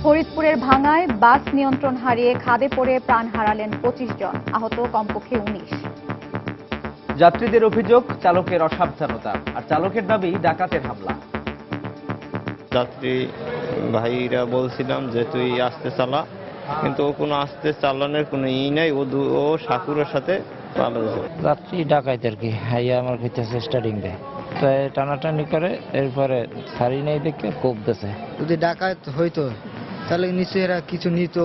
ফরিদপুরের ভাঙ্গায় বাস নিয়ন্ত্রণ হারিয়ে খাদে পড়ে প্রাণ হারালেন ২৫ জন, আহত কমপক্ষে ১৯। যাত্রীদের অভিযোগ চালকের অসাবধানতা, আর চালকের দাবি ডাকাতের হামলা। যাত্রী ভাইরা বলছিলাম যে তুই আস্তে চালা, কিন্তু ও কোনো আস্তে চালানোর কোনো নাই, ও সাকুরের সাথে পালাইছে। যাত্রী ডাকাইতে আর কি হাইয়া আমার খেতেছে স্টার্টিং দেয়, তো টানাটানি করে এরপরে সারি নেই দেখে কোপ দিয়েছে। যদি ডাকাত হইতো তাহলে নিশ্চয়ই এরা কিছু নিত।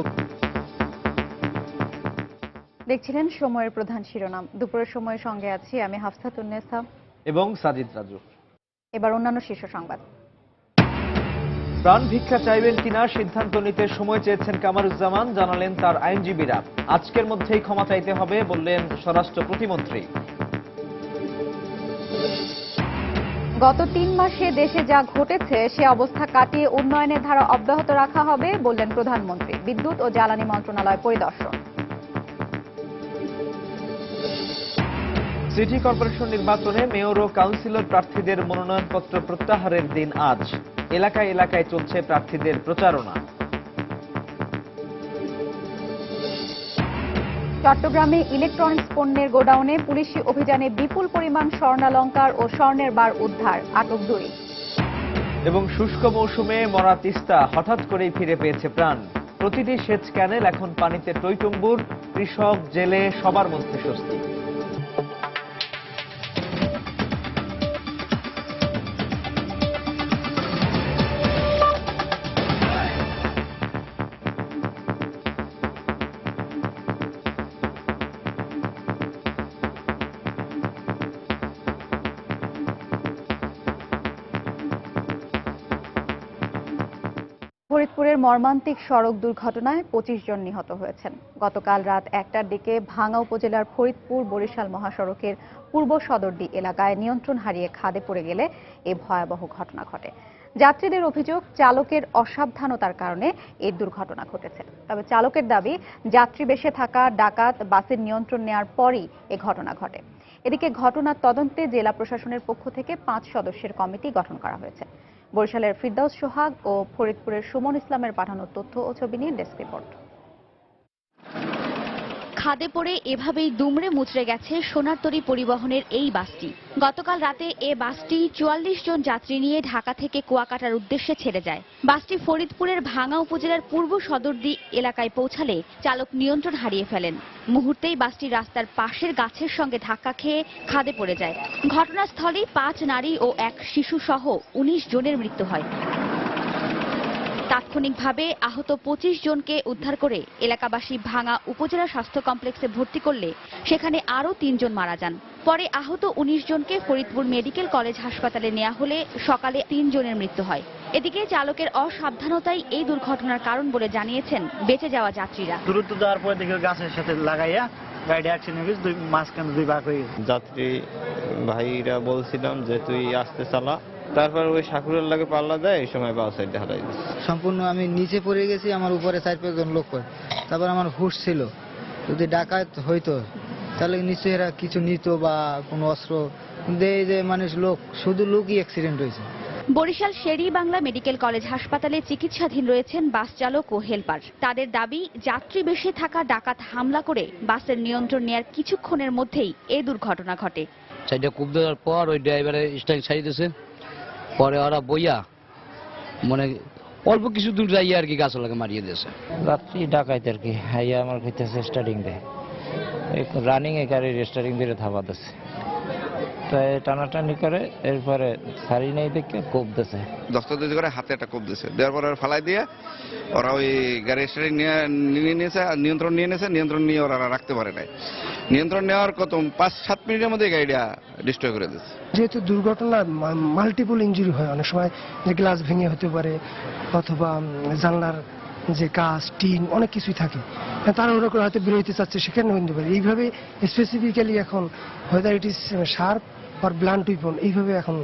দেখছিলেন সময়ের প্রধান শিরোনাম। দুপুরের সময়ের সঙ্গে আছি আমি হাফসাতুন্নেসা এবং সাজিদ রাজু। এবার অন্যান্য শীর্ষ সংবাদ। প্রাণ ভিক্ষা চাইবেন কিনা সিদ্ধান্ত নিতে সময় চেয়েছেন কামারুজ্জামান, জানালেন তার আইনজীবীরা। আজকের মধ্যেই ক্ষমা চাইতে হবে বললেন স্বরাষ্ট্র প্রতিমন্ত্রী। গত ৩ মাসে দেশে যা ঘটেছে সে অবস্থা কাটিয়ে উন্নয়নের ধারা অব্যাহত রাখা হবে বললেন প্রধানমন্ত্রী। বিদ্যুৎ ও জ্বালানি মন্ত্রণালয় পরিদর্শন। সিটি কর্পোরেশন নির্বাচনে মেয়র ও কাউন্সিলর প্রার্থীদের মনোনয়নপত্র প্রত্যাহারের দিন আজ। এলাকায় এলাকায় চলছে প্রার্থীদের প্রচারণা। চট্টগ্রামে ইলেকট্রনিক্স পণ্যের গোডাউনে পুলিশি অভিযানে বিপুল পরিমাণ স্বর্ণালংকার ও স্বর্ণের বার উদ্ধার, আটক ২। এবং শুষ্ক মৌসুমে মরা তিস্তা হঠাৎ করেই ফিরে পেয়েছে প্রাণ। প্রতিটি সেচ ক্যানেল এখন পানিতে টইটুম্বুর, কৃষক জেলে সবার মধ্যে স্বস্তি। ফরিদপুরের মর্মান্তিক সড়ক দুর্ঘটনায় ২৫ জন নিহত হয়েছেন। গতকাল রাত ১টার দিকে ভাঙ্গা উপজেলার ফরিদপুর বরিশাল মহাসড়কের পূর্ব সদরডি এলাকায় নিয়ন্ত্রণ হারিয়ে খাদে পড়ে গেলে এই ভয়াবহ ঘটনা ঘটে। যাত্রীদের অভিযোগ চালকের অসাবধানতার কারণে এই দুর্ঘটনা ঘটেছে। তবে চালকের দাবি যাত্রী বেশে থাকা ডাকাত বাসের নিয়ন্ত্রণ নেওয়ার পরই এ ঘটনা ঘটে। এদিকে ঘটনার তদন্তে জেলা প্রশাসনের পক্ষ থেকে ৫ সদস্যের কমিটি গঠন করা হয়েছে। বরিশালের ফিরদাউস সোহাগ ও ফরিদপুরের সুমন ইসলামের পাঠানো তথ্য ও ছবি নিয়ে ডেস্ক রিপোর্ট। খাদে পড়ে এভাবেই দুমড়ে মুচড়ে গেছে সোনারতরী পরিবহনের এই বাসটি। গতকাল রাতে এ বাসটি ৪৪ জন যাত্রী নিয়ে ঢাকা থেকে কুয়াকাটার উদ্দেশ্যে ছেড়ে যায়। বাসটি ফরিদপুরের ভাঙ্গা উপজেলার পূর্ব সদরদি এলাকায় পৌঁছালে চালক নিয়ন্ত্রণ হারিয়ে ফেলেন। মুহূর্তেই বাসটি রাস্তার পাশের গাছের সঙ্গে ধাক্কা খেয়ে খাদে পড়ে যায়। ঘটনাস্থলেই ৫ নারী ও ১ শিশু সহ ১৯ জনের মৃত্যু হয়। তাৎক্ষণিকভাবে আহত ২৫ জনকে উদ্ধার করে এলাকাবাসী ভাঙ্গা উপজেলা স্বাস্থ্য কমপ্লেক্সে ভর্তি করলে সেখানে আরও ৩ জন মারা যান। পরে আহত ১৯ জনকে ফরিদপুর মেডিকেল কলেজ হাসপাতালে নেওয়া হলে সকালে ৩ জনের মৃত্যু হয়। এদিকে চালকের অসাবধানতাই এই দুর্ঘটনার কারণ বলে জানিয়েছেন বেঁচে যাওয়া যাত্রীরা। দ্রুত যাওয়ার পরে দেখে গাছের সাথে লাগাইয়া গাড়ি অ্যাক্সিডেন্ট হয়েছে, মাঝখানে ২ ভাগ হয়ে গেছে। যাত্রী ভাইরা বলছিলাম যে তুই আস্তে চালা, তারপর ওই সাকুরের লাগে পাল্লা দেয়, এই সময় বাস সাইডে হারাই দিচ্ছে। সম্পূর্ণ আমি নিচে পড়ে গেছি, আমার উপরে ৪-৫ জন লোক করে। তারপর আমার হুশ ছিল, যদি ডাকাত হইতো তাহলে নিশ্চয়ই এরা কিছু নিত বা কোনো অস্ত্র। এই যে মানুষ লোক, শুধু লোকই অ্যাক্সিডেন্ট হয়েছে। বরিশাল শেরি বাংলা মেডিকেল কলেজ হাসপাতালে চিকিৎসাধীন রয়েছেন বাস চালক ও হেলপার। তাদের দাবি যাত্রী বেশি থাকা ডাকাত হামলা করে বাসের নিয়ন্ত্রণ নেয়ার কিছুক্ষণের মধ্যেই এই দুর্ঘটনা ঘটে। সাইডে কুপ দেওয়ার পর ওই ড্রাইভারে স্টাইল ছাড়িয়ে দিয়েছে, পরে ওরা বইয়া মানে অল্প কিছু দূর যাইয়া আর কি গাছ লাগে মারিয়ে দিয়েছে। যাত্রী ডাকাইতে আর কি হাইয়া আমার খেতেছে স্টার্টিং দেয়, রানিং এ গাড়ির স্টার্টিং দিয়ে থাবা দিচ্ছে, তাই টানাটানি করে এরপরে সারি নেই দেখে কোপ দিয়েছে। দস্তাবেজ করে হাতে একটা কোপ দিয়েছে, দেওয়ার পর ফালাই দিয়ে ওরা ওই গাড়ি স্টার্টিং নিয়েছে, নিয়ন্ত্রণ নিয়ে ওরা রাখতে পারে নাই। নিয়ন্ত্রণ নেওয়ার কত ৫-৭ মিনিটের মধ্যে গাড়িটা ডিস্ট্রয় করে দিচ্ছে। যেহেতু দুর্ঘটনা মাল্টিপল ইঞ্জুরি হয়, অনেক সময় যে গ্লাস ভেঙে হতে পারে অথবা জানলার যে কাঁচ টিন অনেক কিছুই থাকে, তারা ওরা করে হয়তো বেরোতে চাচ্ছে, সেখানে হতে পারে। এইভাবে স্পেসিফিক্যালি এখন হোয়েদার ইট ইজ শার্প আর ব্লান্ট উইপন, এইভাবে এখন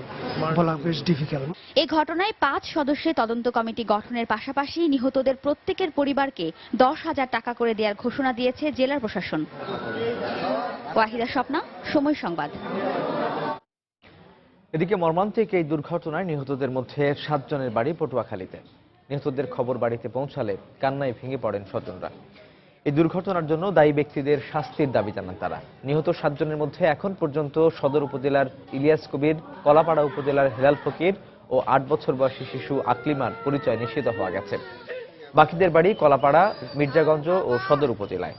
বলা বেশ ডিফিকাল্ট। এই ঘটনায় ৫ সদস্যের তদন্ত কমিটি গঠনের পাশাপাশি নিহতদের প্রত্যেকের পরিবারকে ১০,০০০ টাকা করে দেওয়ার ঘোষণা দিয়েছে জেলা প্রশাসন। ওয়াহিদা স্বপ্না, সময় সংবাদ। এদিকে মর্মান্তিক এই দুর্ঘটনায় নিহতদের মধ্যে ৭ জনের বাড়ি পটুয়াখালীতে। নিহতদের খবর বাড়িতে পৌঁছালে কান্নায় ভেঙে পড়েন স্বজনরা। এই দুর্ঘটনার জন্য দায়ী ব্যক্তিদের শাস্তির দাবি জানান তারা। নিহত 7 জনের মধ্যে এখন পর্যন্ত সদর উপজেলার ইলিয়াস কবির, কলাপাড়া উপজেলার হেলাল ফকির ও 8 বছর বয়সী শিশু আকলিমার পরিচয় নিশ্চিত হওয়া গেছে। বাকিদের বাড়ি কলাপাড়া, মির্জাগঞ্জ ও সদর উপজেলায়।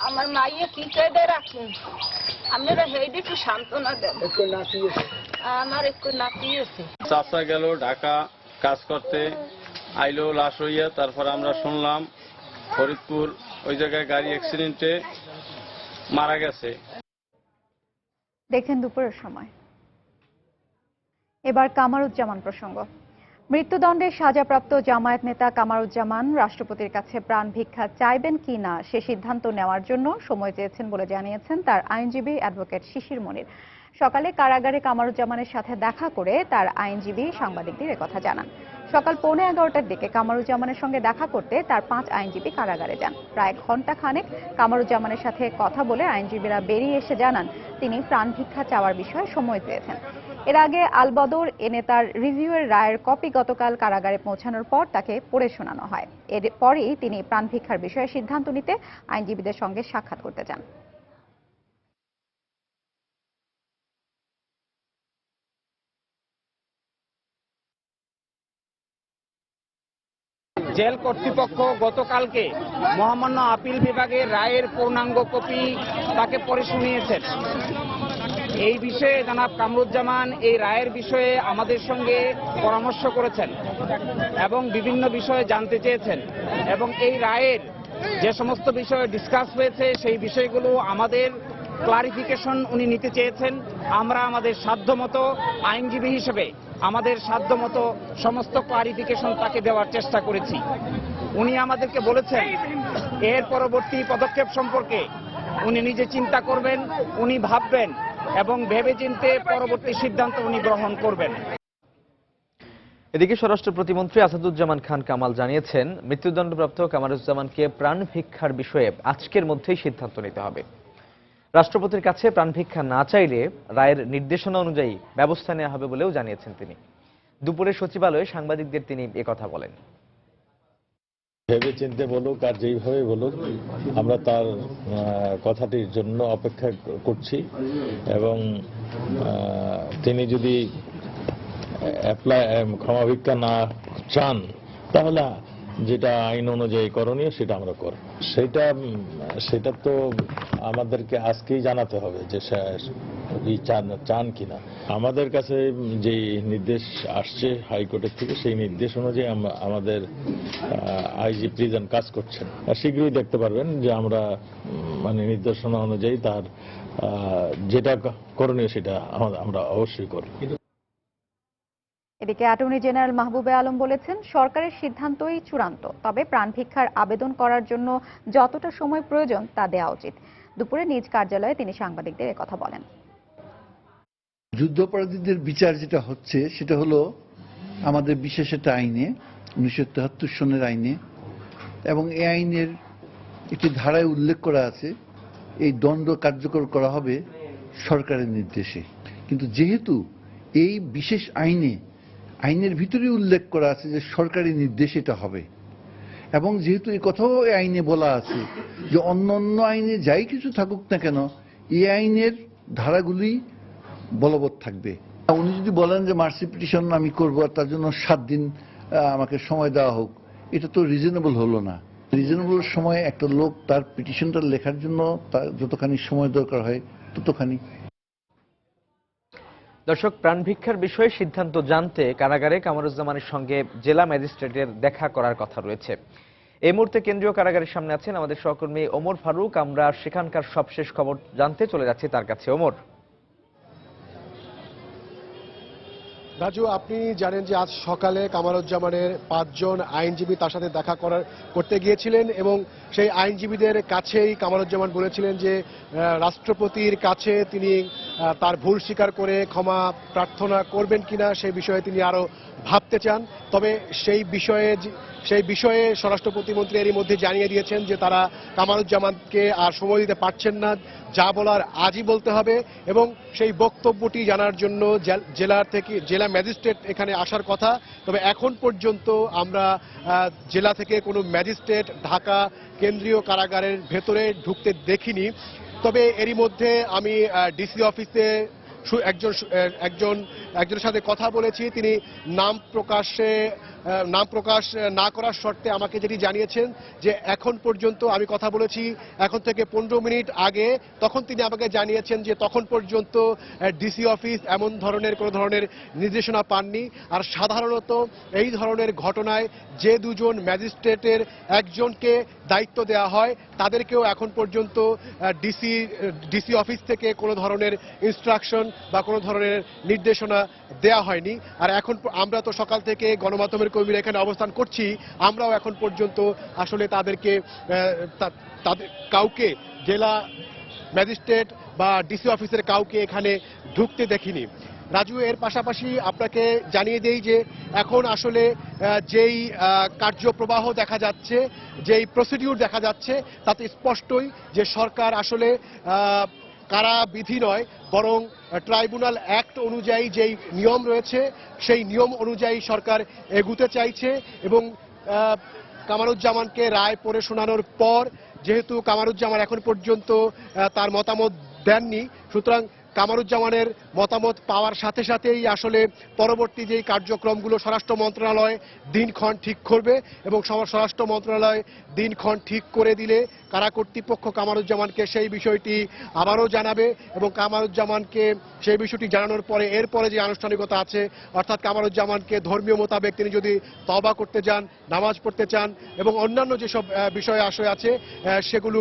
আমার মাইয়ে কি কেঁদে রাখুন, আপনারা হেইডে একটু সান্ত্বনা দেন। আমার একটু নাতি আছে। চাচা গেল ঢাকা কাজ করতে, আইলো লাশ হইয়া। তারপর আমরা শুনলাম ফরিদপুর ওই জায়গায় গাড়ি অ্যাক্সিডেন্টে মারা গেছে। দেখেন দুপুরের সময়। এবার কামারুজ্জামান প্রসঙ্গ। মৃত্যুদণ্ডে সাজাপ্রাপ্ত জামায়াত নেতা কামারুজ্জামান রাষ্ট্রপতির কাছে প্রাণ ভিক্ষা চাইবেন কি না সে সিদ্ধান্ত নেওয়ার জন্য সময় চেয়েছেন বলে জানিয়েছেন তার আইনজীবী অ্যাডভোকেট শিশির মনির। সকালে কারাগারে কামারুজ্জামানের সাথে দেখা করে তার আইনজীবী সাংবাদিকদের একথা জানান। সকাল 11:15টার দিকে কামারুজ্জামানের সঙ্গে দেখা করতে তার 5 আইনজীবী কারাগারে যান। প্রায় ঘণ্টা খানেক কামারুজ্জামানের সাথে কথা বলে আইনজীবীরা বেরিয়ে এসে জানান তিনি প্রাণ ভিক্ষা চাওয়ার বিষয়ে সময় চেয়েছেন। এর আগে আলবদর এ নেতার রিভিউয়ের রায়ের কপি গতকাল কারাগারে পৌঁছানোর পর তাকে পড়ে শোনানো হয়। এরপরই তিনি প্রাণ ভিক্ষার বিষয়ে সিদ্ধান্ত নিতে আইনজীবীদের সঙ্গে সাক্ষাৎ করতে চান। জেল কর্তৃপক্ষ গতকালকে মহামান্য আপিল বিভাগের রায়ের পূর্ণাঙ্গ কপি তাকে পড়ে শুনিয়েছেন। এই বিষয়ে জনাব কামরুজ্জামান এই রায়ের বিষয়ে আমাদের সঙ্গে পরামর্শ করেছেন এবং বিভিন্ন বিষয়ে জানতে চেয়েছেন এবং এই রায়ের যে সমস্ত বিষয়ে ডিসকাস হয়েছে সেই বিষয়গুলো আমাদের ক্লারিফিকেশন উনি নিতে চেয়েছেন। আমরা আমাদের সাধ্যমতো আইনজীবী হিসেবে আমাদের সাধ্যমতো সমস্ত ক্লারিফিকেশন তাকে দেওয়ার চেষ্টা করেছি। উনি আমাদেরকে বলেছেন এর পরবর্তী পদক্ষেপ সম্পর্কে উনি নিজে চিন্তা করবেন, উনি ভাববেন এবং ভেবেচিন্তে পরবর্তী সিদ্ধান্ত উনি গ্রহণ করবেন। এদিকে স্বরাষ্ট্র প্রতিমন্ত্রী আসাদুজ্জামান খান কামাল জানিয়েছেন মৃত্যুদণ্ডপ্রাপ্ত কামারুজ্জামানকে প্রাণ ভিক্ষার বিষয়ে আজকের মধ্যেই সিদ্ধান্ত নিতে হবে। রাষ্ট্রপতির কাছে প্রাণ ভিক্ষা না চাইলে রায়ের নির্দেশনা অনুযায়ী ব্যবস্থা নেওয়া হবে বলেও জানিয়েছেন তিনি। দুপুরে সচিবালয়ে সাংবাদিকদের তিনি একথা বলেন। ভেবে চিন্তে বলুক আর যেইভাবে বলুক, আমরা তার কথাটির জন্য অপেক্ষা করছি এবং তিনি যদি ক্ষমা ভিক্ষা না চান তাহলে যেটা আইন অনুযায়ী করণীয় সেটা আমরা করব। সেটা তো আমাদেরকে আজকেই জানাতে হবে যে চান কিনা। আমাদের কাছে যে নির্দেশ আসছে হাইকোর্টের থেকে সেই নির্দেশ অনুযায়ী আমাদের আইজি প্রিজন কাজ করছেন। শীঘ্রই দেখতে পারবেন যে আমরা নির্দেশনা অনুযায়ী তার যেটা করণীয় সেটা আমরা অবশ্যই করব। এদিকে অ্যাটর্নি জেনারেল মাহবুবে আলম বলেছেন সরকারের সিদ্ধান্তই চূড়ান্ত, তবে প্রাণ ভিক্ষার আবেদন করার জন্য যতটা সময় প্রয়োজন তা দেওয়া উচিত। দুপুরে নিজ কার্যালয়ে তিনি সাংবাদিকদের একথা বলেন। যুদ্ধাপরাধীদের বিচার যেটা হচ্ছে সেটা হলো আমাদের বিশেষ একটা আইনে 1973 সনের আইনে, এবং এই আইনের একটি ধারায় উল্লেখ করা আছে এই দণ্ড কার্যকর করা হবে সরকারের নির্দেশে। কিন্তু যেহেতু এই বিশেষ আইনের ভিতরে উল্লেখ করা আছে যে সরকারি নির্দেশে এটা হবে, এবং যেহেতু এই কথাও এই আইনে বলা আছে যে অন্য আইনে যাই কিছু থাকুক না কেন এই আইনের ধারাগুলি বলবৎ থাকবে। উনি যদি বলেন যে মার্সি পিটিশন আমি করবো আর তার জন্য 7 দিন আমাকে সময় দেওয়া হোক, এটা তো রিজনেবল হলো না। রিজনেবল সময় একটা লোক তার পিটিশনটা লেখার জন্য তার যতখানি সময় দরকার হয় ততখানি। দর্শক, প্রাণ ভিক্ষার বিষয়ে সিদ্ধান্ত জানতে কারাগারে কামারুজ্জামানের সঙ্গে জেলা ম্যাজিস্ট্রেটের দেখা করার কথা রয়েছে। এই মুহূর্তে কেন্দ্রীয় কারাগারের সামনে আছেন আমাদের সহকর্মী ওমর ফারুক। আমরা সেখানকার সবশেষ খবর জানতে চলে যাচ্ছি তার কাছে। ওমর। রাজু, আপনি জানেন যে আজ সকালে কামারুজ্জামানের 5 জন আইনজীবী তার সাথে দেখা করতে গিয়েছিলেন এবং সেই আইনজীবীদের কাছেই কামারুজ্জামান বলেছিলেন যে রাষ্ট্রপতির কাছে তিনি তার ভুল স্বীকার করে ক্ষমা প্রার্থনা করবেন কিনা সেই বিষয়ে তিনি আরো ভাবতে চান। তবে সেই বিষয়ে স্বরাষ্ট্র প্রতিমন্ত্রী এরই মধ্যে জানিয়ে দিয়েছেন যে তারা কামারুজ্জামানকে আর সময় দিতে পারছেন না, যা বলার আজই বলতে হবে এবং সেই বক্তব্যটি জানার জন্য জেলা ম্যাজিস্ট্রেট এখানে আসার কথা। তবে এখন পর্যন্ত আমরা জেলা থেকে কোনো ম্যাজিস্ট্রেট ঢাকা কেন্দ্রীয় কারাগারের ভেতরে ঢুকতে দেখিনি। তবে এরই মধ্যে আমি ডিসি অফিসে একজনের সাথে কথা বলেছি। তিনি নাম প্রকাশ না করার শর্তে আমাকে যেটি জানিয়েছেন যে এখন পর্যন্ত আমি কথা বলেছি এখন থেকে 15 মিনিট আগে, তখন তিনি আমাকে জানিয়েছেন যে তখন পর্যন্ত ডিসি অফিস এমন ধরনের কোনো ধরনের নির্দেশনা পাননি। আর সাধারণত এই ধরনের ঘটনায় যে দুজন ম্যাজিস্ট্রেটের একজনকে দায়িত্ব দেওয়া হয় তাদেরকেও এখন পর্যন্ত ডিসি অফিস থেকে কোনো ধরনের ইনস্ট্রাকশন বা কোনো ধরনের নির্দেশনা দেয়া হয়নি। আর এখন আমরা তো সকাল থেকে গণমাধ্যমের কর্মীরা এখানে অবস্থান করছি, আমরাও এখন পর্যন্ত আসলে তাদের কাউকে জেলা ম্যাজিস্ট্রেট বা ডিসি অফিসের কাউকে এখানে ঢুকতে দেখিনি। রাজু, এর পাশাপাশি আপনাকে জানিয়ে দেই যে এখন আসলে যেই কার্যপ্রবাহ দেখা যাচ্ছে, যেই প্রসিডিউর দেখা যাচ্ছে তাতে স্পষ্টই যে সরকার আসলে কারা বিধি নয় বরং ট্রাইব্যুনাল অ্যাক্ট অনুযায়ী যেই নিয়ম রয়েছে সেই নিয়ম অনুযায়ী সরকার এগুতে চাইছে এবং কামারুজ্জামানকে রায় পড়ে শোনানোর পর যেহেতু কামারুজ্জামান এখন পর্যন্ত তার মতামত দেননি, সুতরাং কামারুজ্জামানের মতামত পাওয়ার সাথে সাথেই আসলে পরবর্তী যেই কার্যক্রমগুলো স্বরাষ্ট্র মন্ত্রণালয় দিনক্ষণ ঠিক করবে এবং স্বরাষ্ট্র মন্ত্রণালয় দিনক্ষণ ঠিক করে দিলে কারা কর্তৃপক্ষ কামারুজ্জামানকে সেই বিষয়টি আবারও জানাবে এবং কামারুজ্জামানকে সেই বিষয়টি জানানোর পরে এরপরে যে আনুষ্ঠানিকতা আছে অর্থাৎ কামারুজ্জামানকে ধর্মীয় মোতাবেক তিনি যদি তওবা করতে যান, নামাজ পড়তে চান এবং অন্যান্য যেসব বিষয় আশয় আছে সেগুলো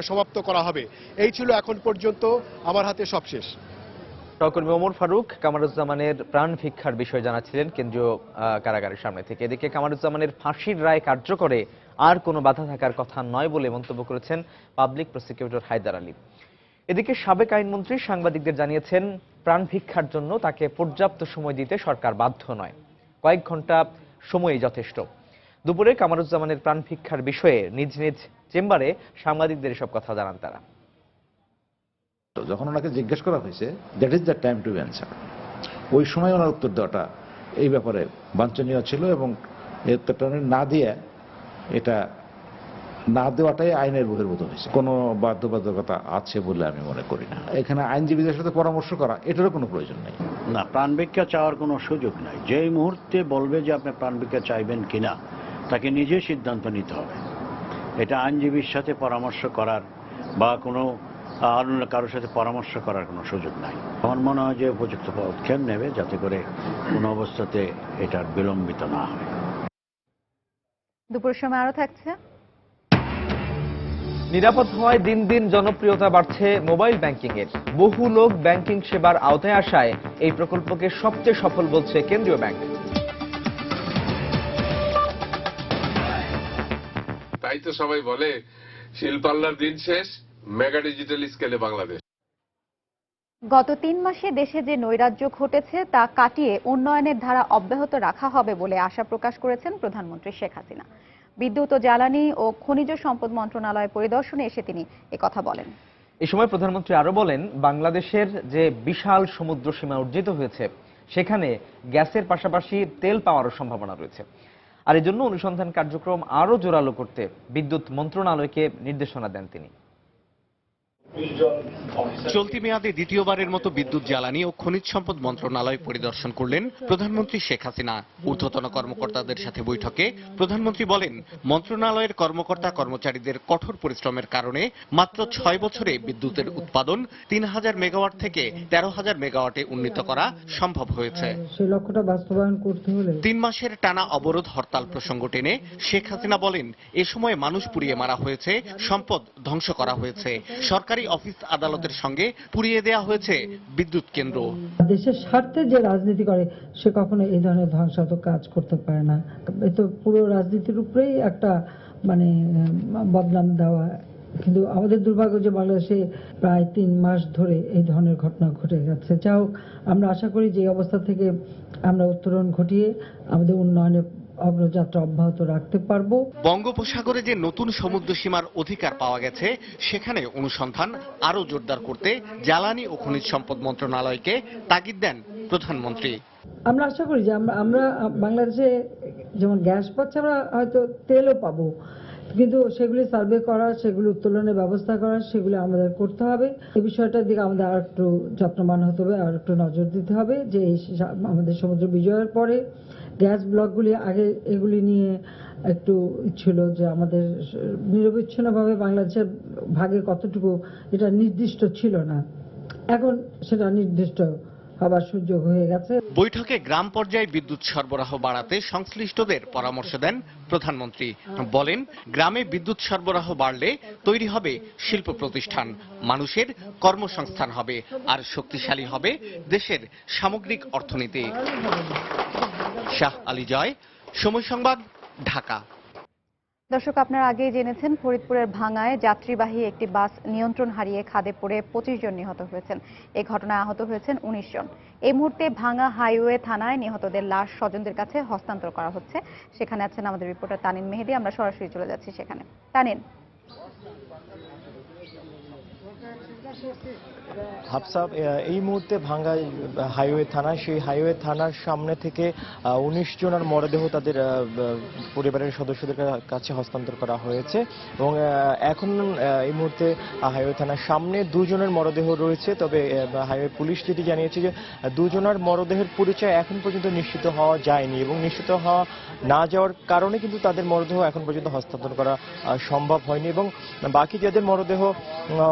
সমাপ্ত করা হবে। এই ছিল এখন পর্যন্ত আমার হাতে সবশেষ। সহকর্মী ওমর ফারুক কামারুজ্জামানের প্রাণ ভিক্ষার বিষয় জানাচ্ছিলেন কেন্দ্রীয় কারাগারের সামনে থেকে। এদিকে কামারুজ্জামানের ফাঁসির রায় কার্যকরে আর কোনো বাধা থাকার কথা নয় বলে মন্তব্য করেছেন পাবলিক প্রসিকিউটর হায়দার আলী। এদিকে সাবেক আইনমন্ত্রী সাংবাদিকদের জানিয়েছেন প্রাণ ভিক্ষার জন্য তাকে পর্যাপ্ত সময় দিতে সরকার বাধ্য নয়, কয়েক ঘন্টা সময়ই যথেষ্ট। দুপুরে কামারুজ্জামানের প্রাণ ভিক্ষার বিষয়ে নিজ নিজ চেম্বারে সাংবাদিকদের এসব কথা জানান তারা। যখন ওনাকে জিজ্ঞেস করা হয়েছে that is the time to answer, ওই সময় ওনার উত্তর দেওয়াটা এই ব্যাপারে বাঞ্ছনীয় ছিল এবং এই উত্তরটা না দিয়ে এটা না দেওয়াটাই আইনের বহির্ভূত হয়েছে। কোনো বাধ্যবাধকতা আছে বলে আমি মনে করি না। এখানে আইনজীবীদের সাথে পরামর্শ করা এটারও কোনো প্রয়োজন নেই। না, প্রাণভিক্ষা চাওয়ার কোনো সুযোগ নাই। যেই মুহূর্তে বলবে যে আপনি প্রাণভিক্ষা চাইবেন কিনা তাকে নিজে সিদ্ধান্ত নিতে হবে। এটা আইনজীবীর সাথে পরামর্শ করার বা কোনো কারোর সাথে পরামর্শ করার কোনো সুযোগ নাই। আমার মনে হয় যে উপযুক্ত পদক্ষেপ নেবে যাতে করে কোনো অবস্থাতে এটার বিলম্বিত না হয়। দুপুরের সময় আরো থাকছে। নিরাপদ হওয়ায় দিন দিন জনপ্রিয়তা বাড়ছে মোবাইল ব্যাংকিং এর। বহু লোক ব্যাংকিং সেবার আওতায় আসায় এই প্রকল্পকে সবচেয়ে সফল বলছে কেন্দ্রীয় ব্যাংক। তাই তো সবাই বলে শিল্পাল্লার দিন শেষ, মেগা ডিজিটাল স্কেলে বাংলাদেশ। গত 3 মাসে দেশে যে নৈরাজ্য ঘটেছে তা কাটিয়ে উন্নয়নের ধারা অব্যাহত রাখা হবে বলে আশা প্রকাশ করেছেন প্রধানমন্ত্রী শেখ হাসিনা। বিদ্যুৎ ও জ্বালানি ও খনিজ সম্পদ মন্ত্রণালয় পরিদর্শনে এসে তিনি একথা বলেন। এই সময় প্রধানমন্ত্রী আরো বলেন, বাংলাদেশের যে বিশাল সমুদ্র সীমা অর্জিত হয়েছে সেখানে গ্যাসের পাশাপাশি তেল পাওয়ারও সম্ভাবনা রয়েছে। আর এজন্য অনুসন্ধান কার্যক্রম আরো জোরালো করতে বিদ্যুৎ মন্ত্রণালয়কে নির্দেশনা দেন তিনি। চলতি মেয়াদে দ্বিতীয়বারের মতো বিদ্যুৎ জ্বালানি ও খনিজ সম্পদ মন্ত্রণালয় পরিদর্শন করলেন প্রধানমন্ত্রী শেখ হাসিনা। ঊর্ধ্বতন কর্মকর্তাদের সাথে বৈঠকে প্রধানমন্ত্রী বলেন, মন্ত্রণালয়ের কর্মকর্তা কর্মচারীদের কঠোর পরিশ্রমের কারণে মাত্র 6 বছরে বিদ্যুতের উৎপাদন 3000 মেগাওয়াট থেকে 13000 মেগাওয়াটে উন্নীত করা সম্ভব হয়েছে। সেই লক্ষ্যটা বাস্তবায়ন করতে হলে 3 মাসের টানা অবরোধ হরতাল প্রসঙ্গ টেনে শেখ হাসিনা বলেন, এ সময় মানুষ পুড়িয়ে মারা হয়েছে, সম্পদ ধ্বংস করা হয়েছে। সরকারি সরকারি অফিস আদালতের সঙ্গে পুড়িয়ে দেওয়া হয়েছে বিদ্যুৎ কেন্দ্র। দেশের স্বার্থে যে রাজনীতি করে সে কখনো এই ধরনের ধ্বংসাত্মক কাজ করতে পারে না। এ তো পুরো রাজনীতির উপরেই একটা মানে বদনাম দেওয়া। কিন্তু আমাদের দুর্ভাগ্য যে বাংলাদেশে প্রায় 3 মাস ধরে এই ধরনের ঘটনা ঘটে গেছে। যাই হোক, আমরা আশা করি যে অবস্থা থেকে আমরা উত্তরণ ঘটিয়ে আমাদের উন্নয়নের অগ্রযাত্রা অব্যাহত রাখতে পারবো। বঙ্গোপসাগরে যে নতুন সমুদ্র সীমার অধিকার পাওয়া গেছে সেখানে অনুসন্ধান আরো জোরদার করতে জ্বালানি ও খনিজ সম্পদ মন্ত্রণালয়কে তাগিদ দেন প্রধানমন্ত্রী। আমরা আশা করি যে আমরা বাংলাদেশে যেমন গ্যাস পাচ্ছি, আমরা হয়তো তেলও পাবো, কিন্তু সেগুলি সার্ভে করা, সেগুলি উত্তোলনের ব্যবস্থা করা, সেগুলি আমাদের করতে হবে। এই বিষয়টার দিকে আমাদের আর একটু যত্নবান হতে হবে, আর একটু নজর দিতে হবে যে আমাদের সমুদ্র বিজয়ের পরে গ্যাস ব্লকগুলি আগে এগুলি নিয়ে একটু ছিল যে আমাদের নিরবিচ্ছিন্নভাবে বাংলাদেশের ভাগে কতটুকু এটা নির্দিষ্ট ছিল না, এখন সেটা নির্দিষ্ট হবার সুযোগ হয়ে গেছে। বৈঠকে গ্রাম পর্যায়ে বিদ্যুৎ সরবরাহ বাড়াতে সংশ্লিষ্টদের পরামর্শ দেন প্রধানমন্ত্রী। বলেন, গ্রামে বিদ্যুৎ সরবরাহ বাড়লে তৈরি হবে শিল্প প্রতিষ্ঠান, মানুষের কর্মসংস্থান হবে, আর শক্তিশালী হবে দেশের সামগ্রিক অর্থনীতি। শাহ আলী জয়, সময় সংবাদ, ঢাকা। দর্শক, আপনারা আগেই জেনেছেন ফরিদপুরের ভাঙ্গায় যাত্রীবাহী একটি বাস নিয়ন্ত্রণ হারিয়ে খাদে পড়ে 25 জন নিহত হয়েছেন। এই ঘটনায় আহত হয়েছেন 19 জন। এই মুহূর্তে ভাঙ্গা হাইওয়ে থানায় নিহতদের লাশ স্বজনদের কাছে হস্তান্তর করা হচ্ছে। সেখানে আছেন আমাদের রিপোর্টার তানিন মেহেদি। আমরা সরাসরি চলে যাচ্ছি সেখানে। তানিন। হাফসা, এই মুহূর্তে ভাঙ্গা হাইওয়ে থানা, সেই হাইওয়ে থানার সামনে থেকে 19 জনের মরদেহ তাদের পরিবারের সদস্যদের কাছে হস্তান্তর করা হয়েছে এবং এখন এই মুহূর্তে হাইওয়ে থানার সামনে 2 জনের মরদেহ রয়েছে। তবে হাইওয়ে পুলিশ যেটি জানিয়েছে যে 2 জনের মরদেহের পরিচয় এখন পর্যন্ত নিশ্চিত হওয়া যায়নি এবং নিশ্চিত হওয়া না যাওয়ার কারণে কিন্তু তাদের মরদেহ এখন পর্যন্ত হস্তান্তর করা সম্ভব হয়নি এবং বাকি যাদের মরদেহ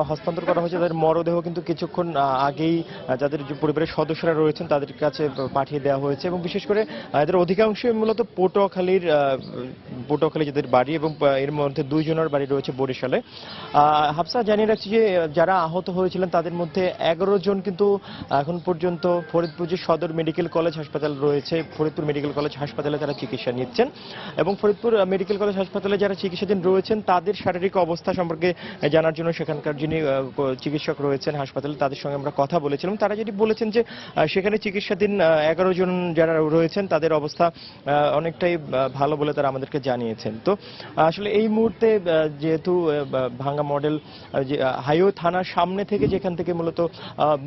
হস্তান্তর করা হয়েছে তাদের মরদেহ কিন্তু কিছুক্ষণ আগেই যাদের পরিবারের সদস্যরা রয়েছেন তাদের কাছে পাঠিয়ে দেওয়া হয়েছে এবং বিশেষ করে এদের অধিকাংশই মূলত পটুয়াখালী যাদের বাড়ি এবং এর মধ্যে 2 জনের বাড়ি রয়েছে বরিশালে। হাফসা, জানিয়ে রাখছি যে যারা আহত হয়েছিলেন তাদের মধ্যে 11 জন কিন্তু এখন পর্যন্ত ফরিদপুর যে সদর মেডিকেল কলেজ হাসপাতাল রয়েছে, ফরিদপুর মেডিকেল কলেজ হাসপাতালে তারা চিকিৎসা নিচ্ছেন এবং ফরিদপুর মেডিকেল কলেজ হাসপাতালে যারা চিকিৎসাধীন রয়েছেন তাদের শারীরিক অবস্থা সম্পর্কে জানার জন্য সেখানকার যিনি চিকিৎসক রয়েছেন হাসপাতালে তাদের সঙ্গে আমরা কথা বলেছিলাম। তারা যেটি বলেছেন যে সেখানে চিকিৎসাধীন 11 জন যারা রয়েছেন তাদের অবস্থা অনেকটাই ভালো বলে তারা আমাদেরকে জানিয়েছেন। তো আসলে এই মুহূর্তে যেহেতু ভাঙ্গা মডেল যে হাইওয়ে থানার সামনে থেকে যেখান থেকে মূলত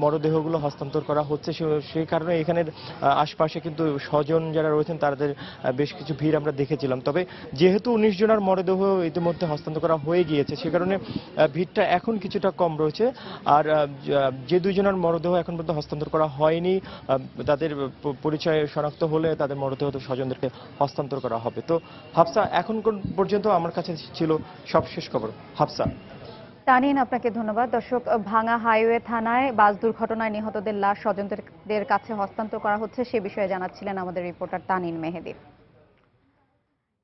মরদেহগুলো হস্তান্তর করা হচ্ছে সেই কারণে এখানের আশপাশে কিন্তু স্বজন যারা রয়েছেন তাদের বেশ কিছু ভিড় আমরা দেখেছিলাম। তবে যেহেতু 19 জনের মরদেহ ইতিমধ্যে হস্তান্তর করা হয়ে গিয়েছে সে কারণে ভিড়টা এখন কিছুটা কম রয়েছে। আর যে 2 জনের মরদেহ এখন পর্যন্ত হস্তান্তর করা হয়নি তাদের পরিচয় শনাক্ত হলে তাদের মরদেহ স্বজনদেরকে হস্তান্তর করা হবে। তো হাফসা, এখন পর্যন্ত আমার কাছে ছিল সবশেষ খবর। হাফসা। তানিন, আপনাকে ধন্যবাদ। দর্শক, ভাঙ্গা হাইওয়ে থানায় বাস দুর্ঘটনায় নিহতদের লাশ স্বজনদের কাছে হস্তান্তর করা হচ্ছে সে বিষয়ে জানাচ্ছিলেন আমাদের রিপোর্টার তানিন মেহেদি।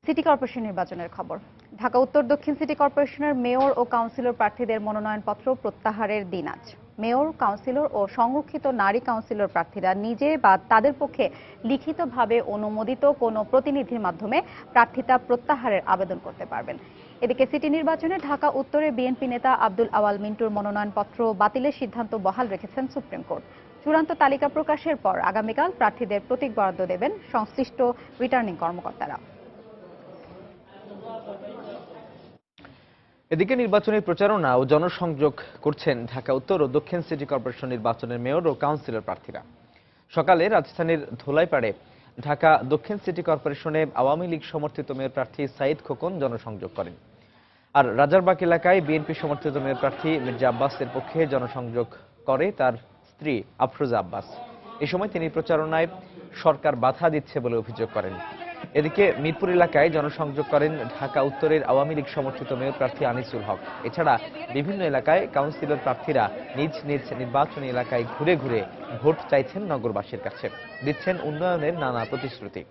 সিটি কর্পোরেশন নির্বাচনের খবর। ঢাকা উত্তর দক্ষিণ সিটি কর্পোরেশনের মেয়র ও কাউন্সিলর প্রার্থীদের মনোনয়নপত্র প্রত্যাহারের দিন আজ। মেয়র, কাউন্সিলর ও সংরক্ষিত নারী কাউন্সিলর প্রার্থীরা নিজে বা তাদের পক্ষে লিখিতভাবে অনুমোদিত কোনো প্রতিনিধির মাধ্যমে প্রার্থিতা প্রত্যাহারের আবেদন করতে পারবেন। এদিকে সিটি নির্বাচনে ঢাকা উত্তরে বিএনপি নেতা আব্দুল আওয়াল মিন্টুর মনোনয়নপত্র বাতিলের সিদ্ধান্ত বহাল রেখেছেন সুপ্রিম কোর্ট। চূড়ান্ত তালিকা প্রকাশের পর আগামীকাল প্রার্থীদের প্রতীক বরাদ্দ দেবেন সংশ্লিষ্ট রিটার্নিং কর্মকর্তারা। এদিকে নির্বাচনী প্রচারণা ও জনসংযোগ করছেন ঢাকা উত্তর ও দক্ষিণ সিটি কর্পোরেশন নির্বাচনের মেয়র ও কাউন্সিলর প্রার্থীরা। সকালে রাজধানীর ধোলাইপাড়ে ঢাকা দক্ষিণ সিটি কর্পোরেশনে আওয়ামী লীগ সমর্থিত মেয়র প্রার্থী সাইদ খোকন জনসংযোগ করেন। আর রাজারবাগ এলাকায় বিএনপি সমর্থিত মেয়র প্রার্থী মির্জা আব্বাসের পক্ষে জনসংযোগ করে তার স্ত্রী আফরোজা আব্বাস। এ সময় তিনি প্রচারণায় সরকার বাধা দিচ্ছে বলে অভিযোগ করেন। এদিকে মিরপুর এলাকায় জনসংযোগ করেন ঢাকা উত্তরের আওয়ামী লীগ সমর্থিত মেয়র প্রার্থী আনিসুল হক। এছাড়া বিভিন্ন এলাকায় কাউন্সিলর প্রার্থীরা নিজ নিজ নির্বাচনী এলাকায় ঘুরে ঘুরে ভোট চাইছেন নগরবাসীর কাছে, দিচ্ছেন উন্নয়নের নানা প্রতিশ্রুতি।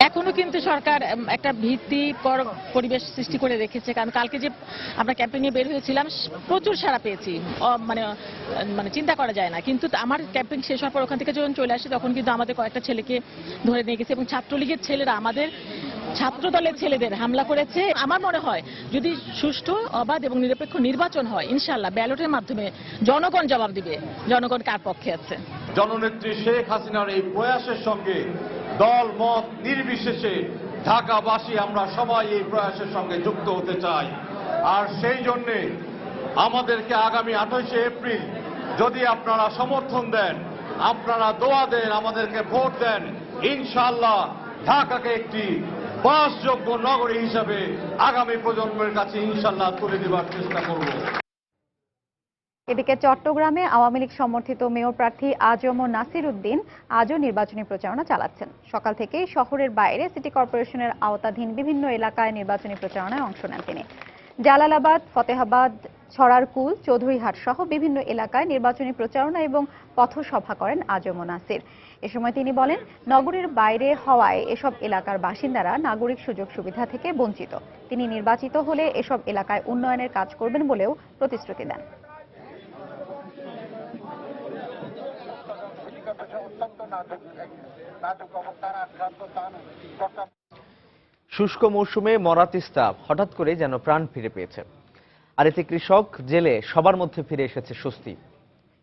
এখনো কিন্তু সরকার একটা ভীতিকর পরিবেশ সৃষ্টি করে রেখেছে, কারণ কালকে যে আমরা ক্যাম্পেইনে বের হয়েছিলাম প্রচুর সাড়া পেয়েছি, মানে চিন্তা করা যায় না। কিন্তু আমার ক্যাম্পেইন শেষ হওয়ার পর ওখান থেকে যখন চলে আসে তখন কিন্তু আমাদের কয়েকটা ছেলেকে ধরে নিয়ে গেছে এবং ছাত্রলীগের ছেলেরা আমাদের ছাত্র দলের ছেলেদের হামলা করেছে। আমার মনে হয় যদি সুষ্ঠু, অবাধ এবং নিরপেক্ষ নির্বাচন হয়, ইনশাআল্লাহ ব্যালটের মাধ্যমে জনগণ জবাব দিবে জনগণ কার পক্ষে আছে। জননেত্রী শেখ হাসিনার এই প্রয়াসের সঙ্গে দল মত নির্বিশেষে ঢাকাবাসী আমরা সবাই এই প্রয়াসের সঙ্গে যুক্ত হতে চাই। আর সেই জন্যে আমাদেরকে আগামী 28শে এপ্রিল যদি আপনারা সমর্থন দেন, আপনারা দোয়া দেন, আমাদেরকে ভোট দেন, ইনশাআল্লাহ ঢাকাকে একটি বাসযোগ্য নগরী হিসাবে আগামী প্রজন্মের কাছে ইনশাআল্লাহ তুলে দেওয়ার চেষ্টা করব। এদিকে চট্টগ্রামে আওয়ামী লীগ সমর্থিত মেয়র প্রার্থী আজম নাসির উদ্দিন আজও নির্বাচনী প্রচারণা চালাচ্ছেন। সকাল থেকেই শহরের বাইরে সিটি কর্পোরেশনের আওতাধীন বিভিন্ন এলাকায় নির্বাচনী প্রচারণায় অংশ নেন তিনি। জালালাবাদ, ফতেহাবাদ, ছড়ারকুল, চৌধুরীহাট সহ বিভিন্ন এলাকায় নির্বাচনী প্রচারণা এবং পথসভা করেন আজম নাসির। এ সময় তিনি বলেন, নগরীর বাইরে হওয়ায় এসব এলাকার বাসিন্দারা নাগরিক সুযোগ সুবিধা থেকে বঞ্চিত। তিনি নির্বাচিত হলে এসব এলাকায় উন্নয়নের কাজ করবেন বলেও প্রতিশ্রুতি দেন। শুষ্ক মৌসুমে মরা তিস্তা হঠাৎ করে যেন প্রাণ ফিরে পেয়েছে, আর এতে কৃষক, জেলে সবার মধ্যে ফিরে এসেছে স্বস্তি।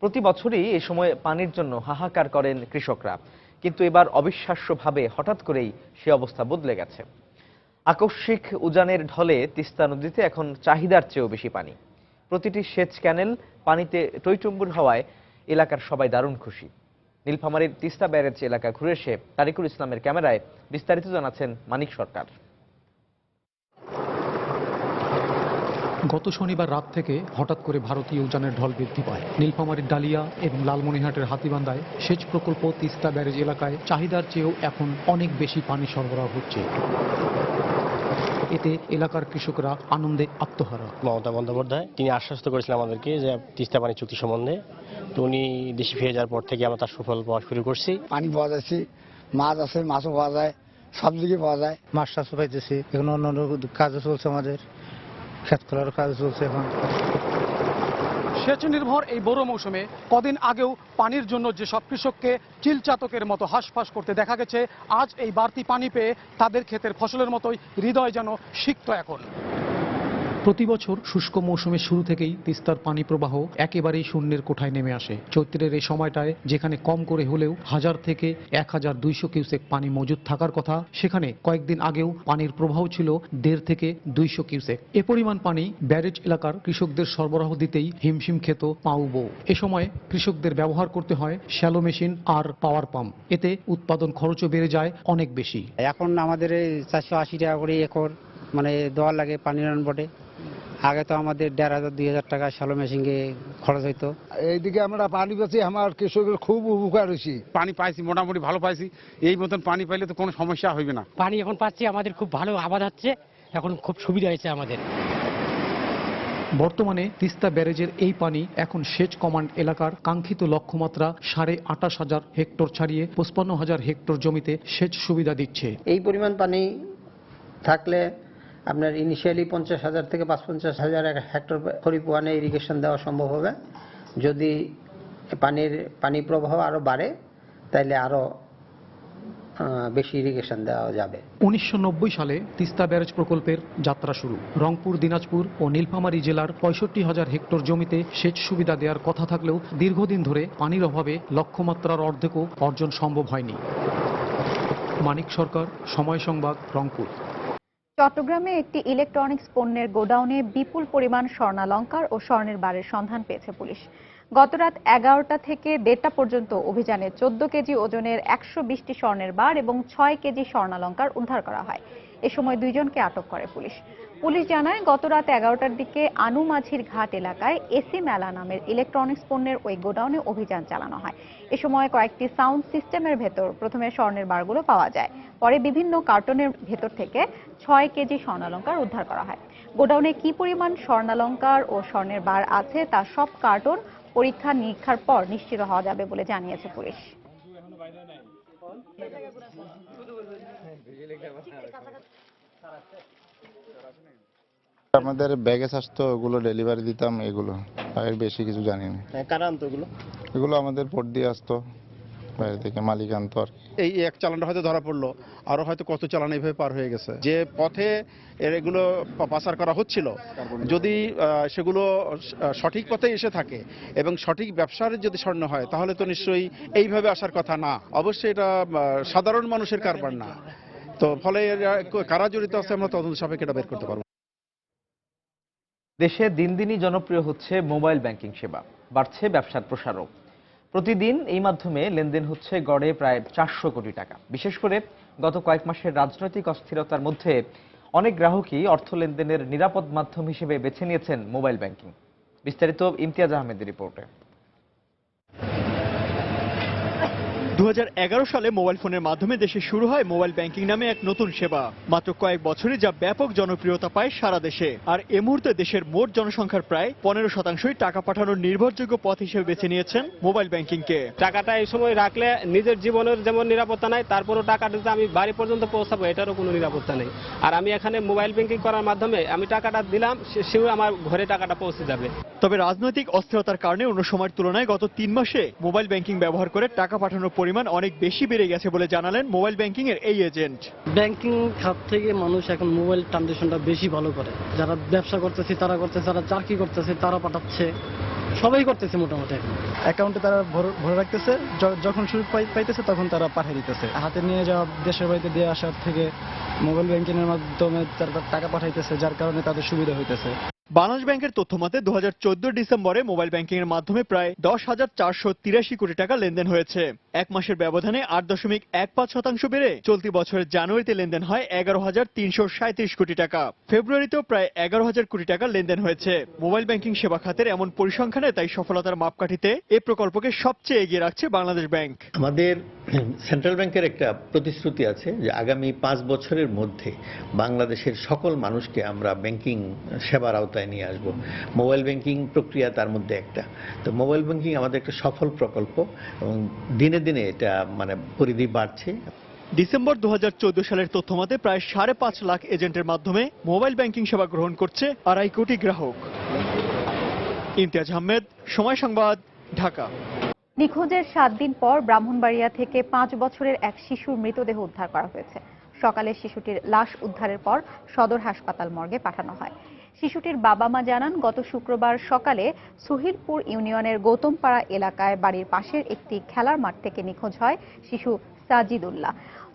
প্রতি বছরই এই সময় পানির জন্য হাহাকার করেন কৃষকরা, কিন্তু এবার অবিশ্বাস্যভাবে হঠাৎ করেই সে অবস্থা বদলে গেছে। আকস্মিক উজানের ঢলে তিস্তা নদীতে এখন চাহিদার চেয়েও বেশি পানি। প্রতিটি সেচ ক্যানেল পানিতে টইটুম্বুর হওয়ায় এলাকার সবাই দারুণ খুশি। নীলফামারীর তিস্তা ব্যারেজ এলাকা ঘুরে এসে তারিকুল ইসলামের ক্যামেরায় বিস্তারিত জানাচ্ছেন মানিক সরকার। গত শনিবার রাত থেকে হঠাৎ করে ভারতীয় উজানের ঢল বৃদ্ধি পায়। নীলফামারীর ডালিয়া এবং লালমনিরহাটের হাতীবান্ধায় সেচ প্রকল্প তিস্তা ব্যারেজ এলাকায় চাহিদার চেয়েও এখন অনেক বেশি পানি সরবরাহ হচ্ছে। এতে এলাকার কৃষকরা আনন্দে আত্মহারা। মমতা বন্দ্যোপাধ্যায় তিনি আশ্বস্ত করেছিলেন আমাদেরকে যে তিস্তা পানি চুক্তি সম্বন্ধে, তো উনি দেশে ফিরে যাওয়ার পর থেকে আমরা তার সুফল পাওয়া শুরু করছি। পানি পাওয়া যাচ্ছে, মাছ আছে, মাছও পাওয়া যায়, সব দিকে পাওয়া যায়। মাছ চাষ পাইতেছি, এখন অন্য কাজও চলছে, আমাদের ক্ষেত খোলার কাজ চলছে। এখন সেচ নির্ভর এই বড় মৌসুমে কদিন আগেও পানির জন্য যেসব কৃষককে চিলচাতকের মতো হাঁসফাঁস করতে দেখা গেছে, আজ এই বাড়তি পানি পেয়ে তাদের ক্ষেতের ফসলের মতোই হৃদয় যেন সিক্ত এখন। প্রতি বছর শুষ্ক মৌসুমের শুরু থেকেই তিস্তার পানি প্রবাহ একেবারেই শূন্যের কোঠায় নেমে আসে। চৈত্রের এই সময়টায় যেখানে কম করে হলেও 1000 থেকে 1200 কিউসেক পানি মজুদ থাকার কথা, সেখানে কয়েকদিন আগেও পানির প্রবাহ ছিল 1.5 থেকে 200 কিউসেক। এ পরিমাণ পানি ব্যারেজ এলাকার কৃষকদের সরবরাহ দিতেই হিমশিম খেত পাউবো। এ সময় কৃষকদের ব্যবহার করতে হয় শ্যালো মেশিন আর পাওয়ার পাম্প। এতে উৎপাদন খরচও বেড়ে যায় অনেক বেশি। এখন আমাদের 480 টাকা করে একর মানে দেওয়া লাগে পানি রান বটে। আগে তো আমাদের 1500-2000 টাকা শ্যালো মেশিনে খরচ হইতো। এইদিকে আমরা পানি পাচ্ছি, আমার কৃষকের খুব উপকার হয়েছি। পানি পাইছি, মোটামুটি ভালো পাইছি। এই মতন পানি পাইলে তো কোনো সমস্যা হইবে না। পানি এখন পাচ্ছি, আমাদের খুব ভালো আবাদ হচ্ছে, এখন খুব সুবিধা হয়েছে আমাদের। বর্তমানে তিস্তা ব্যারেজের এই পানি এখন সেচ কমান্ড এলাকার কাঙ্ক্ষিত লক্ষ্যমাত্রা 28,500 হেক্টর ছাড়িয়ে 55,000 হেক্টর জমিতে সেচ সুবিধা দিচ্ছে। এই পরিমাণ পানি থাকলে আপনার ইনিশিয়ালি 50,000 থেকে 55,000 হেক্টর খরিফ ওয়ানে ইরিগেশন দেওয়া সম্ভব হবে। যদি পানি প্রবাহ আরো বাড়ে তাহলে আরো বেশি ইরিগেশন দেওয়া যাবে। 1990 সালে তিস্তা ব্যারেজ প্রকল্পের যাত্রা শুরু। রংপুর, দিনাজপুর ও নীলফামারী জেলার 65,000 হেক্টর জমিতে সেচ সুবিধা দেওয়ার কথা থাকলেও দীর্ঘদিন ধরে পানির অভাবে লক্ষ্যমাত্রার অর্ধেকও অর্জন সম্ভব হয়নি। মানিক সরকার, সময় সংবাদ, রংপুর। চট্টগ্রামে একটি ইলেকট্রনিক্স পণ্যের গোডাউনে বিপুল পরিমাণ স্বর্ণালংকার ও স্বর্ণের বারের সন্ধান পেয়েছে পুলিশ। গতরাত 11টা থেকে 1:30টা পর্যন্ত অভিযানে 14 কেজি ওজনের 120টি স্বর্ণের বার এবং 6 কেজি স্বর্ণালংকার উদ্ধার করা হয়। এ সময় 2 জনকে আটক করে পুলিশ। পুলিশ জানায়, গতরাত 11টার দিকে আনুমাঝির ঘাট এলাকায় এসি মেলা নামের ইলেকট্রনিক্স পণ্যের ওই গোডাউনে অভিযান চালানো হয়। এ সময় কয়েকটি সাউন্ড সিস্টেমের ভেতর প্রথমে স্বর্ণের বারগুলো পাওয়া যায়। পরে বিভিন্ন কার্টনের ভেতর থেকে 6 কেজি স্বর্ণালংকার উদ্ধার করা হয়। গোডাউনে কি পরিমাণ স্বর্ণালংকার ও স্বর্ণের বার আছে তা সব কার্টন পরীক্ষা নিরীক্ষার পর নিশ্চিত হওয়া যাবে বলে জানিয়েছে পুলিশ। আমাদের ব্যাগেজ আসতো, ওগুলো ডেলিভারি দিতাম, এগুলো আর বেশি কিছু জানি না। কারা আনতো এগুলো আমাদের পোর্ট দিয়ে আসতো, বাইরে থেকে মালিক আনতো আর কি। এই এক চালানটা হয়তো ধরা পড়লো, আরো হয়তো কত চালান এইভাবে পার হয়ে গেছে। যে পথে এগুলো পাচার করা হচ্ছিল, যদি সেগুলো সঠিক পথে এসে থাকে এবং সঠিক ব্যবসার যদি স্বর্ণ হয়, তাহলে তো নিশ্চয়ই এইভাবে আসার কথা না। অবশ্যই এটা সাধারণ মানুষের কারবার না। তো ফলে কারা জড়িত আছে আমরা তদন্ত সাপেক্ষে এটা বের করতে পারবো। দেশে দিন দিনই জনপ্রিয় হচ্ছে মোবাইল ব্যাংকিং সেবা, বাড়ছে ব্যবসার প্রসারও। প্রতিদিন এই মাধ্যমে লেনদেন হচ্ছে গড়ে প্রায় 400 কোটি টাকা। বিশেষ করে গত কয়েক মাসের রাজনৈতিক অস্থিরতার মধ্যে অনেক গ্রাহকই অর্থ লেনদেনের নিরাপদ মাধ্যম হিসেবে বেছে নিয়েছেন মোবাইল ব্যাংকিং। বিস্তারিত ইমতিয়াজ আহমেদের রিপোর্টে। 2011 সালে মোবাইল ফোনের মাধ্যমে দেশে শুরু হয় মোবাইল ব্যাংকিং নামে এক নতুন সেবা। মাত্র কয়েক বছরে যা ব্যাপক জনপ্রিয়তা পায় সারা দেশে। আর এ মুহূর্তে দেশের মোট জনসংখ্যার প্রায় 15%ই টাকা পাঠানোর নির্ভরযোগ্য পথ হিসেবে বেছে নিয়েছেন মোবাইল ব্যাংকিংকে। টাকাটা এই সময় রাখলে নিজের জীবনের যেমন নিরাপত্তা নাই, তারপরও টাকাটা যে আমি বাড়ি পর্যন্ত পৌঁছাবো এটারও কোনো নিরাপত্তা নেই। আর আমি এখানে মোবাইল ব্যাংকিং করার মাধ্যমে আমি টাকাটা দিলাম, সেও আমার ঘরে টাকাটা পৌঁছে যাবে। তবে রাজনৈতিক অস্থিরতার কারণে অন্য সময়ের তুলনায় গত 3 মাসে মোবাইল ব্যাংকিং ব্যবহার করে টাকা পাঠানোর পরিমাণ অনেক বেশি বেড়ে গেছে বলে জানালেন মোবাইল ব্যাংকিং এর এই এজেন্ট। ব্যাংকিং খাত থেকে মানুষ এখন মোবাইল ট্রানজাকশনটা বেশি ভালো করে। যারা ব্যবসা করতেছে তারা করতেছে, যারা চাকরি করতেছে তারা পাঠাচ্ছে, সবাই করতেছে মোটামুটি। অ্যাকাউন্টে তারা ভরে রাখতেছে, যখন সুযোগ পাইতেছে তখন তারা পাঠিয়ে দিতেছে। হাতে নিয়ে যাওয়া, দেশের বাড়িতে দিয়ে আসার থেকে মোবাইল ব্যাংকিং এর মাধ্যমে তারা টাকা পাঠাইতেছে, যার কারণে তাদের সুবিধা হইতেছে। বাংলাদেশ ব্যাংকের তথ্য মতে 2014 ডিসেম্বরে মোবাইল ব্যাংকিং এর মাধ্যমে প্রায় 10,483 কোটি টাকা লেনদেন হয়েছে। এক মাসের ব্যবধানে 8.15% বেড়ে চলতি বছরের জানুয়ারিতে লেনদেন হয় 11,337 কোটি টাকা। ফেব্রুয়ারিতেও প্রায় 11,000 কোটি টাকা লেনদেন হয়েছে। মোবাইল ব্যাংকিং সেবা খাতের এমন পরিসংখ্যানে তাই সফলতার মাপকাঠিতে এই প্রকল্পকে সবচেয়ে এগিয়ে রাখছে বাংলাদেশ ব্যাংক। আমাদের সেন্ট্রাল ব্যাংকের একটা প্রতিশ্রুতি আছে যে আগামী 5 বছরের মধ্যে বাংলাদেশের সকল মানুষকে আমরা ব্যাংকিং সেবার আওতায় নিয়ে আসবো। মোবাইল ব্যাংকিং প্রক্রিয়া তার মধ্যে একটা। তো মোবাইল ব্যাংকিং আমাদের একটা সফল প্রকল্প এবং দিনে দিনে এটা পরিধি বাড়ছে। ডিসেম্বর 2014 সালের তথ্য মতে প্রায় 5.5 লাখ এজেন্টের মাধ্যমে মোবাইল ব্যাংকিং সেবা গ্রহণ করছে 2.5 কোটি গ্রাহক। ইমতিয়াজ আহমেদ, সময় সংবাদ, ঢাকা। নিখোঁজের 7 দিন পর ব্রাহ্মণবাড়িয়া থেকে 5 বছরের এক শিশুর মৃতদেহ উদ্ধার করা হয়েছে। সকালে শিশুটির লাশ উদ্ধারের পর সদর হাসপাতাল মর্গে পাঠানো হয়। শিশুটির বাবা মা জানান, গত শুক্রবার সকালে সুহিলপুর ইউনিয়নের গৌতমপাড়া এলাকায় বাড়ির পাশের একটি খেলার মাঠ থেকে নিখোঁজ হয় শিশু সাজিদুল্লাহ।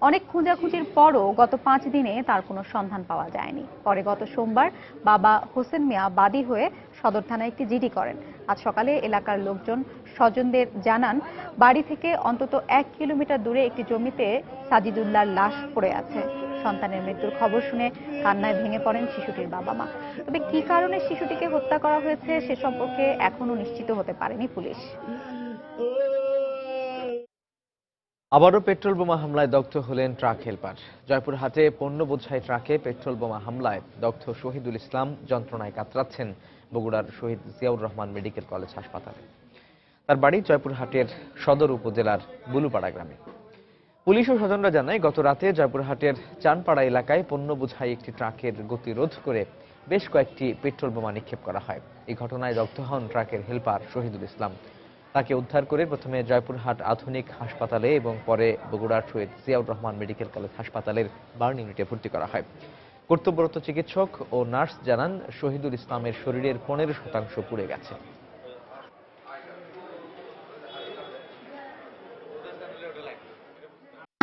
অনেক খোঁজাখুঁজির পরও গত 5 দিনে তার কোনো সন্ধান পাওয়া যায়নি। পরে গত সোমবার বাবা হোসেন মিয়া বাদী হয়ে সদর থানায় একটি জিডি করেন। আজ সকালে এলাকার লোকজন স্বজনদের জানান, বাড়ি থেকে অন্তত 1 কিলোমিটার দূরে একটি জমিতে সাজিদুল্লাহর লাশ পড়ে আছে। সন্তানের মৃত্যুর খবর শুনে কান্নায় ভেঙে পড়েন শিশুটির বাবা মা। তবে কি কারণে শিশুটিকে হত্যা করা হয়েছে সে সম্পর্কে এখনো নিশ্চিত হতে পারেনি পুলিশ। আবারও পেট্রোল বোমা হামলায় দগ্ধ হলেন ট্রাক হেলপার। জয়পুরহাটে পণ্য বোঝাই ট্রাকে পেট্রোল বোমা হামলায় দগ্ধ শহীদুল ইসলাম যন্ত্রণায় কাতরাচ্ছেন বগুড়ার শহীদ জিয়াউর রহমান মেডিকেল কলেজ হাসপাতালে। তার বাড়ি জয়পুরহাটের সদর উপজেলার বুলুপাড়া গ্রামে। পুলিশ ও স্বজনরা জানায়, গত রাতে জয়পুরহাটের চানপাড়া এলাকায় পণ্য বোঝাই একটি ট্রাকের গতিরোধ করে বেশ কয়েকটি পেট্রোল বোমা নিক্ষেপ করা হয়। এই ঘটনায় দগ্ধ হন ট্রাকের হেলপার শহীদুল ইসলাম। তাকে উদ্ধার করে প্রথমে জয়পুরহাট আধুনিক হাসপাতালে এবং পরে বগুড়ার শহীদ জিয়াউর রহমান মেডিকেল কলেজ হাসপাতালের বার্ন ইউনিটে ভর্তি করা হয়। কর্তব্যরত চিকিৎসক ও নার্স জানান, শহীদুল ইসলামের শরীরের 15% পুড়ে গেছে।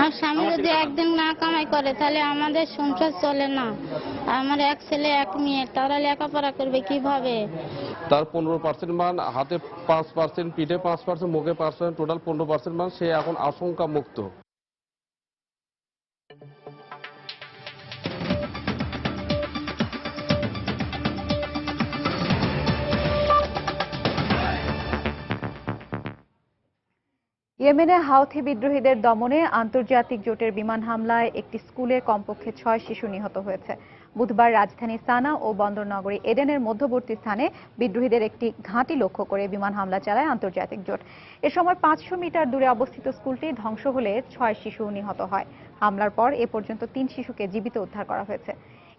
আমার স্বামী যদি একদিন না কামাই করে তাহলে আমাদের সংসার চলে না। আমার এক ছেলে এক মেয়ে, তারা লেখাপড়া করবে কিভাবে? তার 15% মান, হাতে 5%, পিঠে 5%, মুখে 5%, টোটাল 15% মান, সে এখন আশঙ্কা মুক্ত। ইয়েমেনে হাউথি বিদ্রোহীদের দমনে আন্তর্জাতিক জোটের বিমান হামলায় একটি স্কুলে কমপক্ষে 6 শিশু নিহত হয়েছে। বুধবার রাজধানী সানা ও বন্দরনগরী এডেনের মধ্যবর্তী স্থানে বিদ্রোহীদের একটি ঘাঁটি লক্ষ্য করে বিমান হামলা চালায় আন্তর্জাতিক জোট। এ সময় 500 মিটার দূরে অবস্থিত স্কুলটি ধ্বংস হলে 6 শিশু নিহত হয়। হামলার পর এ পর্যন্ত 3 শিশুকে জীবিত উদ্ধার করা হয়েছে।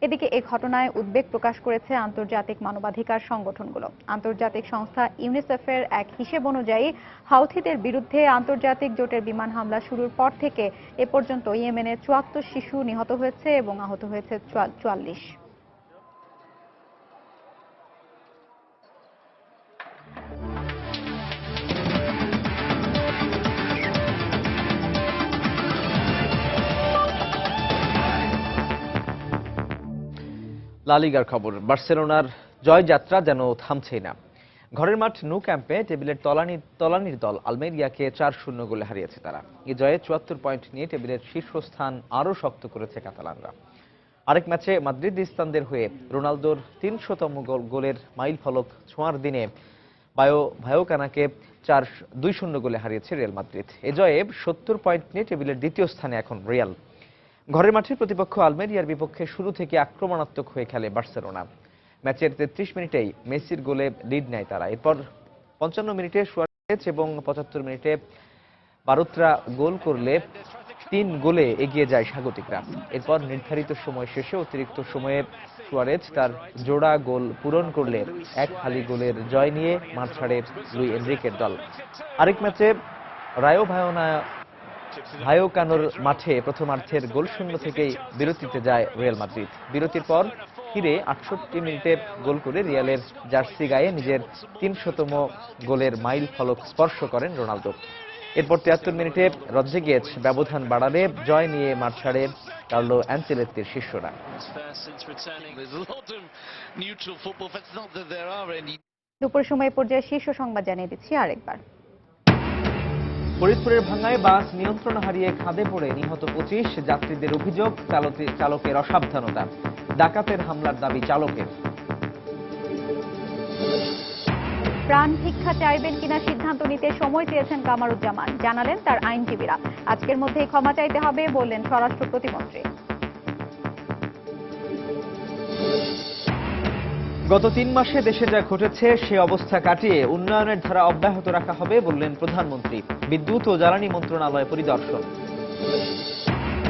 এদিকে এ ঘটনায় উদ্বেগ প্রকাশ করেছে আন্তর্জাতিক মানবাধিকার সংগঠনগুলো। আন্তর্জাতিক সংস্থা ইউনিসেফের এক হিসেব অনুযায়ী হাউথিদের বিরুদ্ধে আন্তর্জাতিক জোটের বিমান হামলা শুরুর পর থেকে এ পর্যন্ত ইয়েমেনে 74 শিশু নিহত হয়েছে এবং আহত হয়েছে 44। লা লিগার খবর, বার্সেলোনার জয়যাত্রা যেন থামছেই না। ঘরের মাঠ নু ক্যাম্পে টেবিলের তলানির দল আলমেরিয়াকে 4-0 গোলে হারিয়েছে তারা। এই জয়ে 74 পয়েন্ট নিয়ে টেবিলের শীর্ষস্থান আরও শক্ত করেছে কাতালানরা। আরেক ম্যাচে মাদ্রিদিস্তানদের হয়ে রোনালদোর 300তম গোলের মাইল ফলক ছোঁয়ার দিনে ভায়োকানাকে 2-0 গোলে হারিয়েছে রিয়াল মাদ্রিদ। এ জয়ে 70 পয়েন্ট নিয়ে টেবিলের দ্বিতীয় স্থানে এখন রিয়াল। ঘরের মাঠে প্রতিপক্ষ আলমেরিয়ার বিপক্ষে শুরু থেকে আক্রমণাত্মক হয়ে খেলে বার্সেলোনা। ম্যাচের 33 মিনিটেই মেসির গোলে লিড নেয় তারা। এরপর 55 মিনিটে সুয়ারেজ এবং 75 মিনিটে বারোত্রা গোল করলে 3 গোলে এগিয়ে যায় স্বাগতিকরা। এরপর নির্ধারিত সময় শেষে অতিরিক্ত সময়ে সুয়ারেজ তার জোড়া গোল পূরণ করলে 1-0 গোলের জয় নিয়ে মাঠ ছাড়ে লুই এনরিকের দল। আরেক ম্যাচে ভায়োকানোর মাঠে প্রথমার্ধের গোলশূন্য থেকেই বিরতিতে যায় রিয়াল মাদ্রিদ। বিরতির পর ফিরে 68 মিনিটে গোল করে রিয়ালের জার্সি গায়ে নিজের 300তম গোলের মাইল ফলক স্পর্শ করেন রোনালদো। এরপর 73 মিনিটে রদ্রিগেজ ব্যবধান বাড়ালে জয় নিয়ে মাঠ ছাড়ে কার্লো অ্যানচেলত্তির শিষ্যরা। দুপুর সময় পর্যায়ে শীর্ষ সংবাদ জানিয়ে দিচ্ছি আরেকবার। ফরিদপুরের ভাঙ্গায় বাস নিয়ন্ত্রণ হারিয়ে খাদে পড়ে নিহত 25, যাত্রীদের অভিযোগ চালকের অসাবধানতা। ডাকাতের হামলার দাবি চালকের। প্রাণ ভিক্ষা চাইবেন কিনা সিদ্ধান্ত নিতে সময় চেয়েছেন কামারুজ্জামান, জানালেন তার আইনজীবীরা। আজকের মধ্যেই ক্ষমা চাইতে হবে বললেন স্বরাষ্ট্র প্রতিমন্ত্রী। গত 3 মাসে দেশে যা ঘটেছে সে অবস্থা কাটিয়ে উন্নয়নের ধারা অব্যাহত রাখা হবে বললেন প্রধানমন্ত্রী। বিদ্যুৎ ও জ্বালানি মন্ত্রণালয় পরিদর্শন।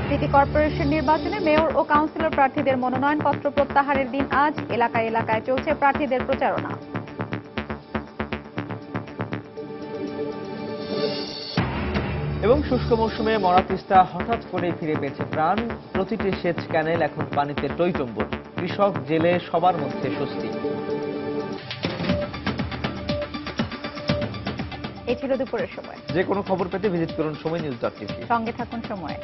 সিটি কর্পোরেশন নির্বাচনে মেয়র ও কাউন্সিলর প্রার্থীদের মনোনয়নপত্র প্রত্যাহারের দিন আজ। এলাকায় এলাকায় চলছে প্রার্থীদের প্রচারণা। এবং শুষ্ক মৌসুমে মরা তিস্তা হঠাৎ করে ফিরে পেয়েছে প্রাণ। প্রতিটি সেচ ক্যানেল এখন পানিতে টইটম্বুর। কৃষক জেলে সবার মধ্যে স্বস্তি। এই ছিল দুপুরের সময়। যে কোনো খবর পেতে ভিজিট করুন সময় নিউজ.tv। সঙ্গে থাকুন সময়।